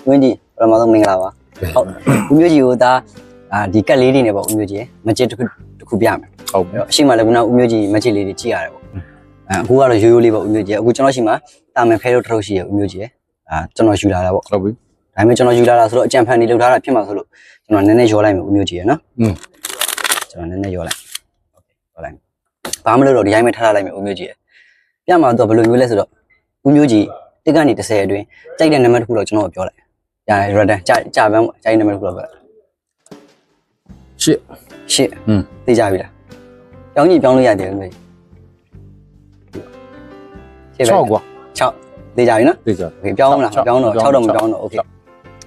ဦးကြီးပထမဆုံးမင်္ဂလာပါဟုတ်ဦးမျိုးကြီးကိုဒါဒီကက်လေးတွေနဲ့ပေါ့ဦးမျိုးကြီးမချစ်တစ်ခုပြမယ်ဟုတ်ပြီအရှိမလည်းခုနဦးမျိုးကြီးမချစ်လေးတွေကြည့်ရတယ်ပေါ့အခုကတော့ရိုးရိုးလေးပေါ့ဦးမျိုးကြီးအခုကျွန်တော်ရှိမှာတာမန်ဖဲတို့တစ်ထုပ်ရှိရဦးမျိုးကြီးကျွန်တော်ယူလာတာပေါ့ဟုတ်ပြီဒါပေမဲ့ကျွန်တော်ယူလာတာဆိုတော့အကြံဖန်နေလောက်ထားတာဖြစ်မှာဆိုလို့ကျွန်တော်နည်းနည်းရောလိုက်မယ်ဦးမျိုးကြီးရနော်ကျွန်တော်နည်းနည်းရောလိုက်ဟုတ်ကဲ့ရောလိုက်ဘာမှမလုပ်တော့ဒီတိုင်းပဲထားလိုက်မယ်ဦးမျိုးကြီးရပြမှာတော့ဘယ်လိုမျိုးလဲဆိုတော့ဦးမျိုးကြီးတစ်ကနေ30အတွင်းကြိုက်တဲ့နံပါတ်တစ်ခုတော့ကျွန်တော်ပြောလိုက်ရတယ်ရတန်ကြာပန်းပေါ့ကြိုက်တဲ့နံပါတ်တစ်ခုတော့ပြောလိုက်ရှစ်သိကြပြီလားပြောင်းကြည့်ပြောင်းလို့ရတယ်ဦးမျိုးကြီး6ကွာ6သိကြပြီနော်သိကြပြီပြောင်းမလားပြောင်းတော့6တော့မပြောင်းတော့โอเค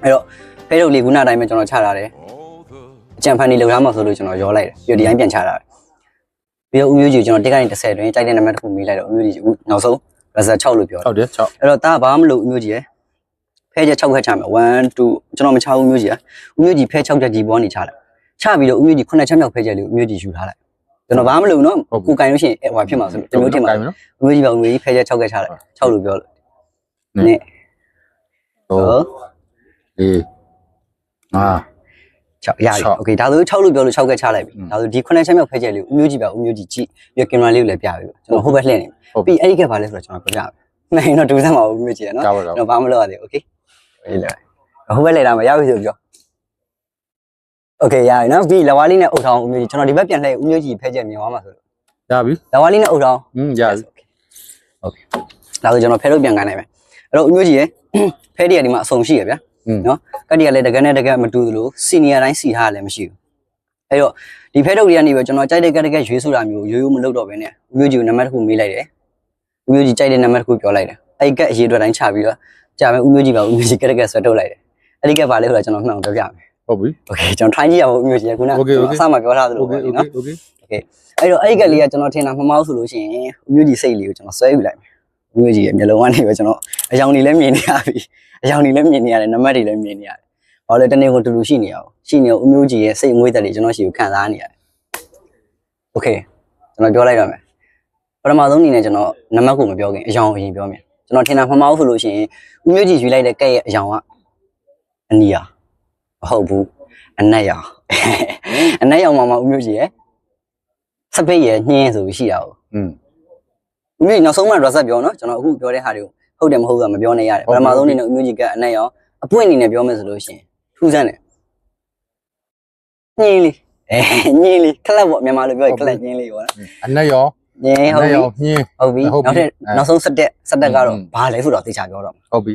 အဲ့တော့ဖဲထုတ်လေးခုနအတိုင်းပဲကျွန်တော်ချထားတယ်အကြံဖန်နေလောက်ထားမှဆိုလို့ကျွန်တော်ရောလိုက်တယ်ပြီးတော့ဒီတိုင်းပြန်ချထားတယ်ပြီးတော့ဦးမျိုးကြီးကျွန်တော်တစ်ကနေ30အတွင်းကြိုက်တဲ့နံပါတ်တစ်ခုမေးလိုက်တော့ဦးမျိုးကြီးနောက်ဆုံးresult 6လို့ပြောတယ်ဟုတ်တယ်6အဲ့တော့ဒါဘာမှမလုပ်ဦးမျိုးကြီးရယ်ဖဲချက်6ခက်ချမယ်1 2ကျွန်တော်မချဦးမျိုးကြီးရဦးမျိုးကြီးဖဲ6ချက်ကြီးပေါ်နေချလိုက်ချပြီးတော့ဦးမျိုးကြီး9ချက်မြောက်ဖဲချက်လေးဦးမျိုးကြီးယူထားလိုက်ကျွန်တော်ဘာမှမလုပ်နော်ကိုကင်လို့ရှိရင်ဟိုဖြစ်မှာဆိုလို့တမျိုးထင်မှာဦးမျိုးကြီးပါဦးမျိုးကြီးဖဲချက်6ခက်ချလိုက်6လို့ပြောလို့နဲ့ဟုတ်6ရပြီโอเคဒါဆို6လို့ပြောလို့6ခက်ချလိုက်ပြီဒါဆိုဒီ9ချက်မြောက်ဖဲချက်လေးဦးမျိုးကြီးပါဦးမျိုးကြီးကြည့်ပြီးကင်မရာလေးကိုလည်းပြပြီကျွန်တော်ဟိုဘက်လှည့်နေပြီးအဲ့ဒီကဘာလဲဆိုတော့ကျွန်တော်ပြောပြမယ်နိုင်တော့ဒူးစမ်းပါဦးမျိုးကြီးရနော်တော့ဘာမှမလုပ်ရသေးဘူးโอเคအေးလေဟိုဘက်လှည့်တာမှာရပြီဆိုပြောโอเคရပြီနော်ပြီးလဝါလေးနဲ့အုတ်ထောင်းဦးမျိုးကြီးကျွန်တော်ဒီဘက်ပြန်လှည့်ဦးမျိုးကြီးဖဲချက်မြင်သွားမှာဆိုလို့ရပြီလဝါလေးနဲ့အုတ်ထောင်းရပြီโอเคဒါဆိုကျွန်တော်ဖဲလို့ပြန်ကန်နိုင်မယ်အဲ့တော့ဦးမျိုးကြီးရဖဲတရဒီမှာအဆုံရှိရဗျာနော်ကတ်တရလည်းတကယ်နဲ့တကယ်မတူသလိုစီနီယာတိုင်းစီထားလည်းမရှိဘူးအဲ့တော့ဒီဖဲထုတ်တွေကနေပဲကျွန်တော်ကြိုက်တဲ့ကတ်တကယ်ရွေးဆိုတာမျိုးရိုးရိုးမလုပ်တော့ဘဲနဲ့ဦးမျိုးကြီးကိုနံပါတ်တစ်ခုမေးလိုက်တယ်ဦးမျိုးကြီးကြိုက်တဲ့နံပါတ်တစ်ခုပြောလိုက်တယ်အဲ့ဒီကတ်အရေးအတွက်တိုင်းချပြီးတော့ကြာမယ်ဦးမျိုးကြီးပါဦးမျိုးကြီးကတ်တကယ်ဆွဲထုတ်လိုက်တယ်အဲ့ဒီကတ်ဘာလဲဆိုတော့ကျွန်တော်မှန်အောင်ပြောပြမယ်ဟုတ်ပြီโอเคကျွန်တော်ထိုင်းကြည့်ရအောင်ဦးမျိုးကြီးကခုနအစမှပြောထားသလိုပဲနော်โอเคအဲ့တော့အဲ့ဒီကတ်လေးကကျွန်တော်ထင်တာမမောက်ဆိုလို့ရှိရင်ဦးမျိုးကြီးစိတ်လေးကိုကျွန်တော်ဆွဲယူလိုက်မယ်ဦးမျိုးကြီးရဲ့မျက်လုံးကနေပဲကျွန်တော်အယောင်တွေလည်းမြင်နေရပြီအယောင်တွေလည်းမြင်နေရတယ်နံပါတ်တွေလည်းမြင်နေရတယ်ဘာလို့တနေ့ကိုတူတူရှိနေရအောင်ရှိနေဦးမျိုးကြီးရဲ့စိတ်ငွေ့သက်တွေကျွန်တော်ရှိကိုခံစားနေရတယ်โอเคကျွန်တော်ပြောလိုက်တော့မယ်ပထမဆုံးအနေနဲ့ကျွန်တော်နံပါတ်ကိုမပြောခင်အယောင်အရင်ပြောမယ်ကျွန်တော်ထင်တာမမောက်ဆိုလို့ရှိရင်ဦးမျိုးကြီးယူလိုက်တဲ့ကဲ့ရဲ့အယောင်ကအနီယာမဟုတ်ဘူးအနက်ရောင်အနက်ရောင်မှာဦးမျိုးကြီးရဲ့စပိတ်ရဲ့ညင်းဆိုပြီးရှိတာ哦ဦးမျိုးကြီးနောက်ဆုံးမှ result ပြောနော်ကျွန်တော်အခုပြောတဲ့ဟာတွေကိုဟုတ်တယ်မဟုတ်ဘူးမပြောနေရတယ်ပထမဆုံးအနေနဲ့ဦးမျိုးကြီးကအနက်ရောင်အပွင့်အနေနဲ့ပြောမယ်ဆိုလို့ရှိရင်ထူးဆန်းတယ်ညင်းလေးညင်းလေးခလက်ပေါ့မြန်မာလိုပြောရင်ခလက်ညင်းလေးပေါ့နော်အနက်ရောညင်းဟုတ်ပြီဟုတ်ပြီနောက်ဆုံးစက်တက်ကတော့ဘာလဲဆိုတော့သေချာပြောတော့ဟုတ်ပြီ